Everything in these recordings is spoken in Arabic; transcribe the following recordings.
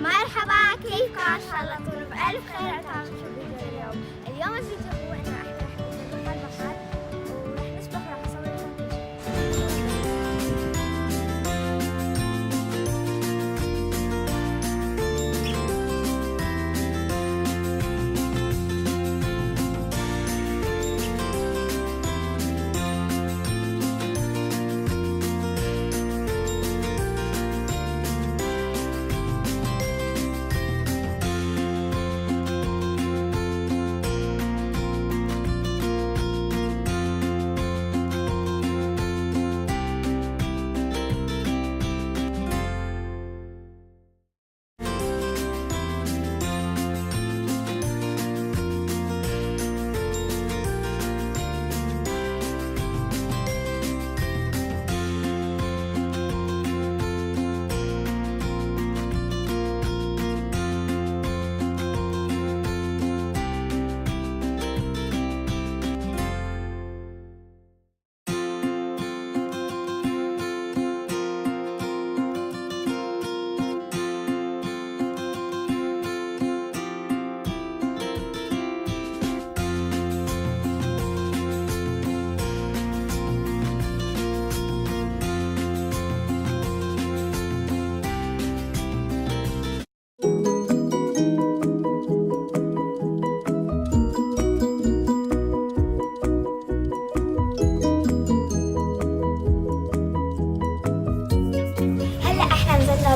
مرحبا، كيفكم؟ ان شاء الله تكونوا بألف خير. تعالوا نشوف فيديو اليوم الفيديو هو انه احنا رح نروح البحر ورح نسبح ورح نصور لكم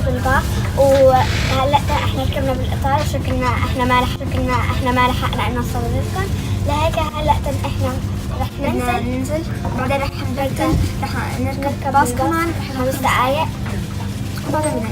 بالباص. وهلا احنا ركبنا بالقطار احنا ما لحقنا انه نصور لكم، لهيك هلا احنا رح ننزل بعدين رح نركب باص كمان 5 دقايق وبعدين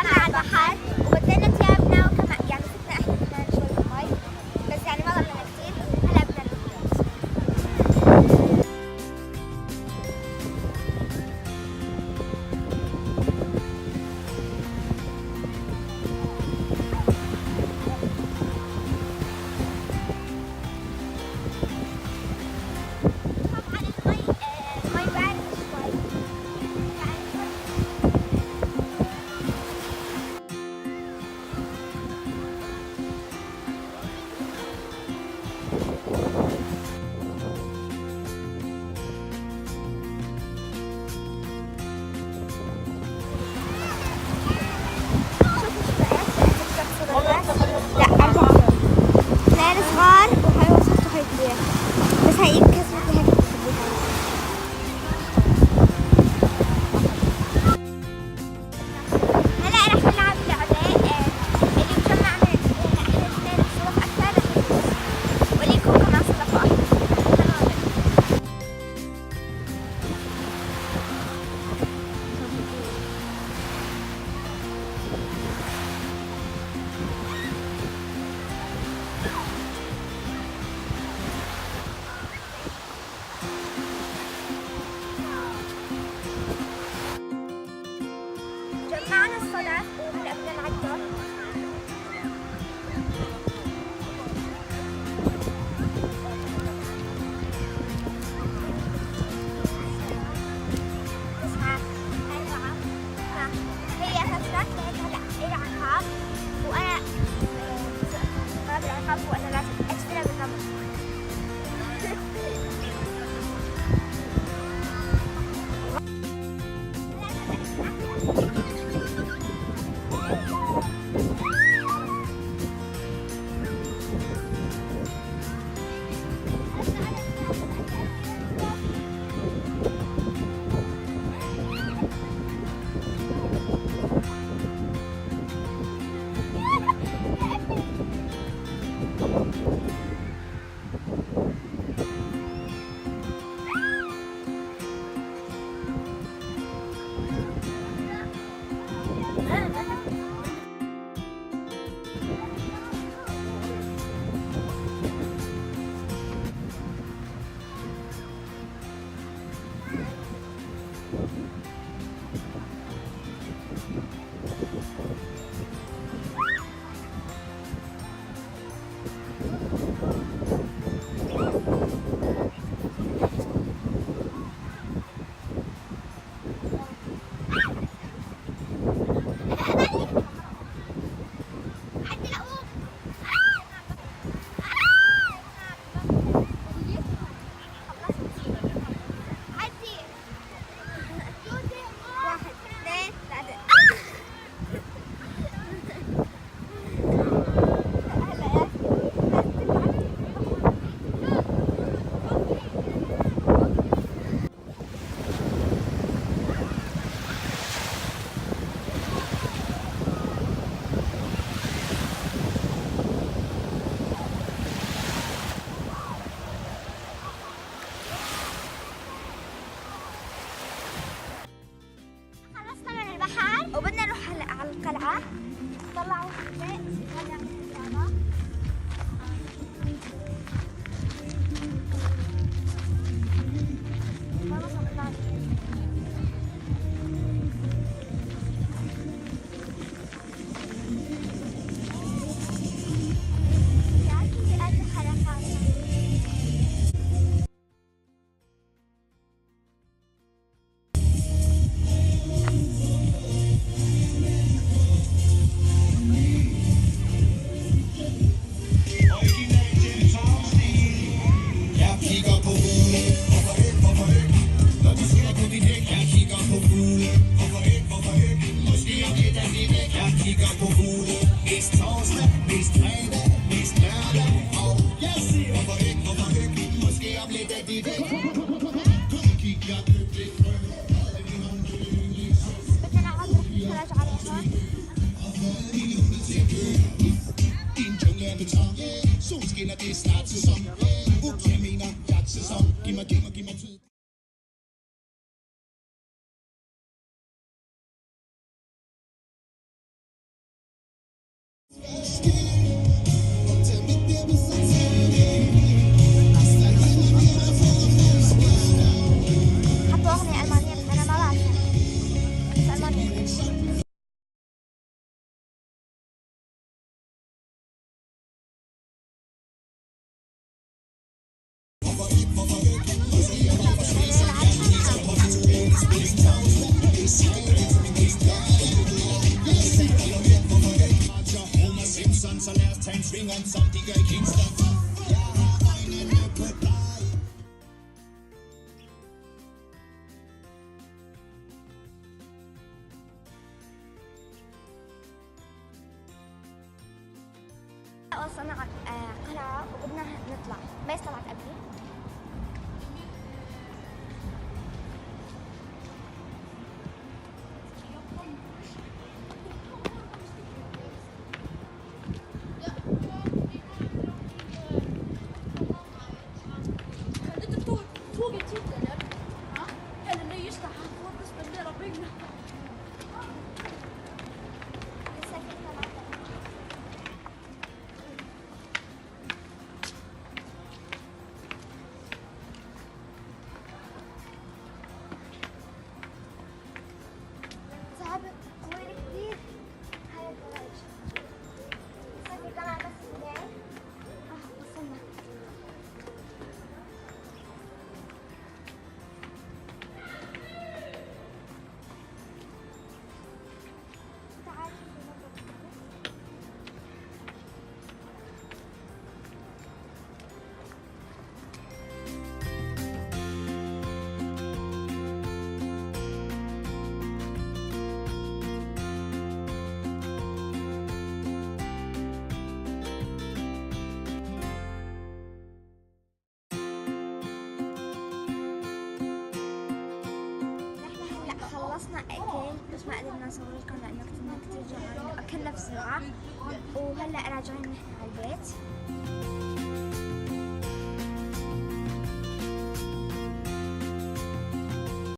بدنا البحر وبدلنا ثيابنا وكمان يعني فتنا احنا كمان شوي بالمي، بس يعني ما ضلنا كثير. هلا بدنا نروح. طبعا المي باردة شوي. اثنين صغار وهي وسط وهي كبيرة، بس هي كسرت لي هيك. هلا رح نلعب لعبة اللي بجمعنا احنا الاثنين بصوت أكثر رح يفوز، واللي يكون كمان صوت وبدنا نروح هلا على القلعة. طلعوا هلا هلا اللعبة. Skinner, det er snart sæson. Jeg mener, jagtsæson. Giv mig tid. حطوا أغنية ألمانية بس أنا ما بعرفها. بس ألمانية. Så lad os tage en sving om, som de gør i Kingston. Jeg har øjnene på dig. وصلنا على قلعة وبدنا نطلع. ما طلعت قبلي. خلصنا اكل بس ما قدرنا نصور لكم لانه كنا كثير جوعانين واكلنا بسرعه وهلا راجعين نحن على البيت.